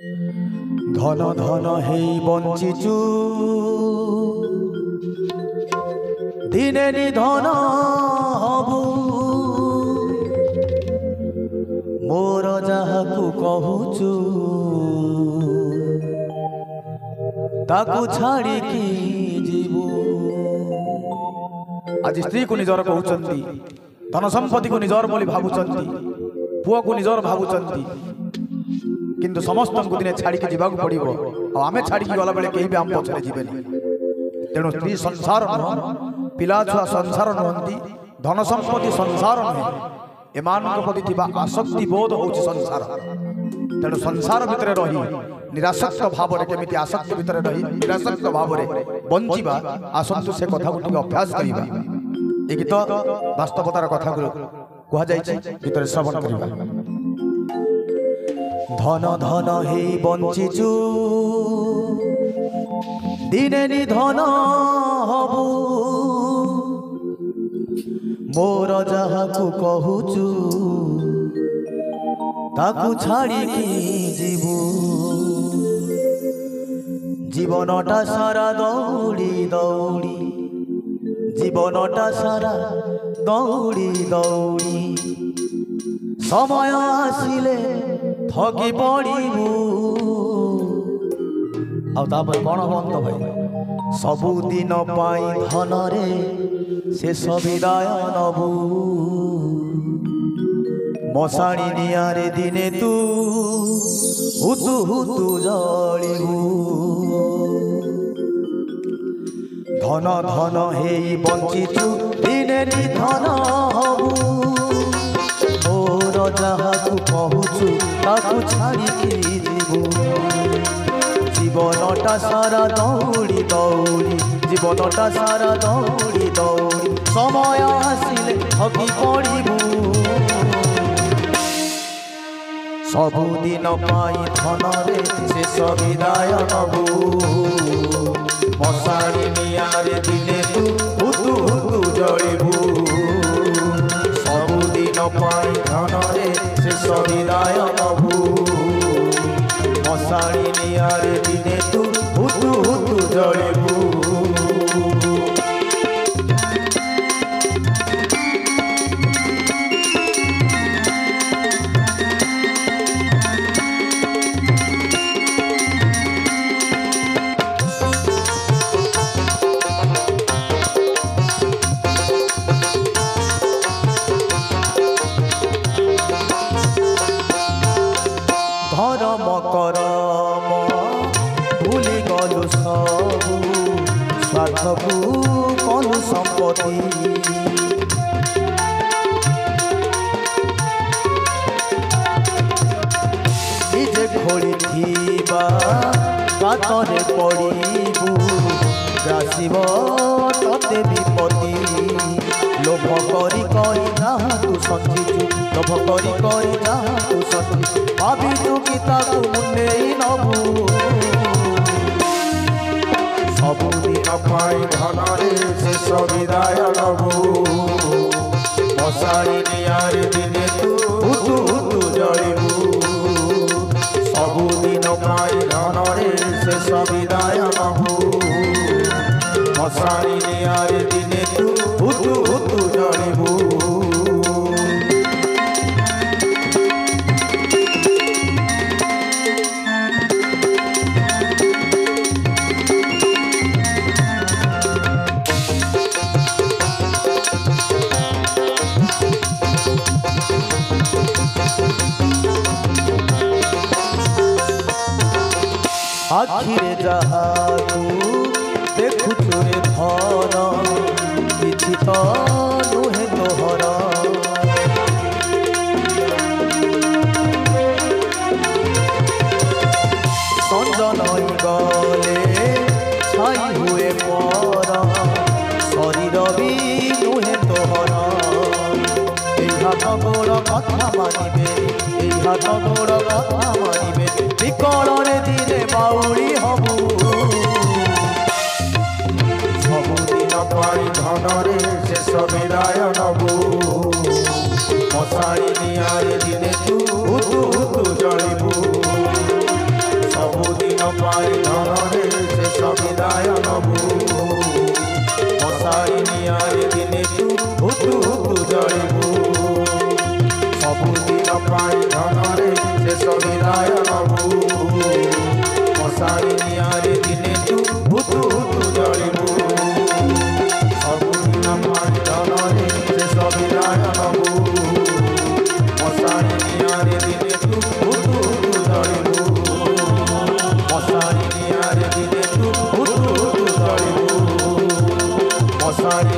ধন ধন হেই বঞ্চিছু দিনে নিধন হবু মোর যাহাকু কহুচু তাকু ছাড়িকি ଯିବୁ। आज स्त्री को निजर कहउचंती, धन संपत्ति को निजर बोली भावुचंती, पुआ को निजर भावुचंती, किंतु समस्त को दिने छाड़ी के जीवाक पड़िबो आ आमे छाड़ी के गला बेले केही भी आम पछरे जीवेनी। तेणु स्त्री संसार न पिला छुआ संसार नहंती, धन संपत्ति संसार नहे, एमानक प्रति थिबा आसक्ति बोध होउछि संसार। तेणु संसार भितरे रही निरासक्त भाव केमिति आसक्ति भितर रही निरासक्त भाव बंचिबा आसंतु से कथा गुटी अभ्यास करिबा। ए गीत वास्तवतार कथा कह जाइछि भितर श्रवण करिबा। धन धन हे बंचिचु दिने निधन हबु मोर जाहाकु कहूचु ताकु छाड़िकी जीवु। जीवनटा सारा दौड़ी दौड़ी जीवनटा सारा दौड़ी दौड़ी समय आसिले थकी पड़ू। आपर कौन बंद भाई सबुदिन धन रे शेष विदाय नबू। मशाणी नियारे दिने तू हुतु हुतु जलिबू। धन धन हे बंचिचु दिने निधन हबू मोर जाहाकु कहूचु ताकु छाड़िकी जीवु। जीवनटा सारा दौड़ी दौड़ी जीवनटा सारा दौड़ी दौड़ी समय आसिले थकी पड़ू। सबुदिन धन रे शेष विदाय नबू। मशाणी नियारे दिने तू हुतु हुतु जलिबू। सबुदिन धन रे शेष विदाय नबू। मशाणी नियारे दिने तू हुतु हुतु जलिबू। धर्म करम भूली गलु सबू स्वार्थकू कलु संपत्ति। निजे खोली थीबा गातरे पड़ू ग्रासिब तते विपत्ति। लोभ करी करी जहाँ तू संचिचु लोभ करी करी जहाँ तू संचिचु भाविचु कि ताकु मुंडे नबू। सबुदिन धन रे शेष विदाय नबू। मशाणी नियारे दिने तू हुतु हुतु जलिबू। सबुदिन धन रे शेष विदाय नबू। मशाणी नियारे दिने तू हुतु हुतु जलिबू। आखिरे जहाकू देखुचु रे धन किछि तो नुहे तोहर। संजन गले छाई हुए पर शरीर भी नुहे तोहर। हाथ गोड़ कथा मानिबे हाथ गोड़ कथा मानिबे विकलरे दिने बाउली हबू। सबुदिन धन रे शेष विदाय नबू। मशाणी नियारे दिने तू हुतु हुतु जलिबू। পাই ধরে শেষ বিদায় নবু মশারি নিয়ারে দিনে তু হুতু হুতু জড়িবু ସବୁଦିନ ପାଇ ଧନରେ ଶେଷ ବିଦାୟ ନବୁ ମଶାରୀ ନିଆଁରେ ଦିନେ ତୁ ହୁତୁ ହୁତୁ ଜଳିବୁ ସବୁଦିନ ପାଇ ଧନରେ ଶେଷ ବିଦାୟ ନବୁ ମଶାରୀ ନିଆଁରେ ଦିନେ ତୁ ହୁତୁ ହୁତୁ ଜଳିବୁ ମଶାରୀ ନିଆଁରେ ଦିନେ ତୁ ହୁତୁ ହୁତୁ ଜଳିବୁ ମଶାରୀ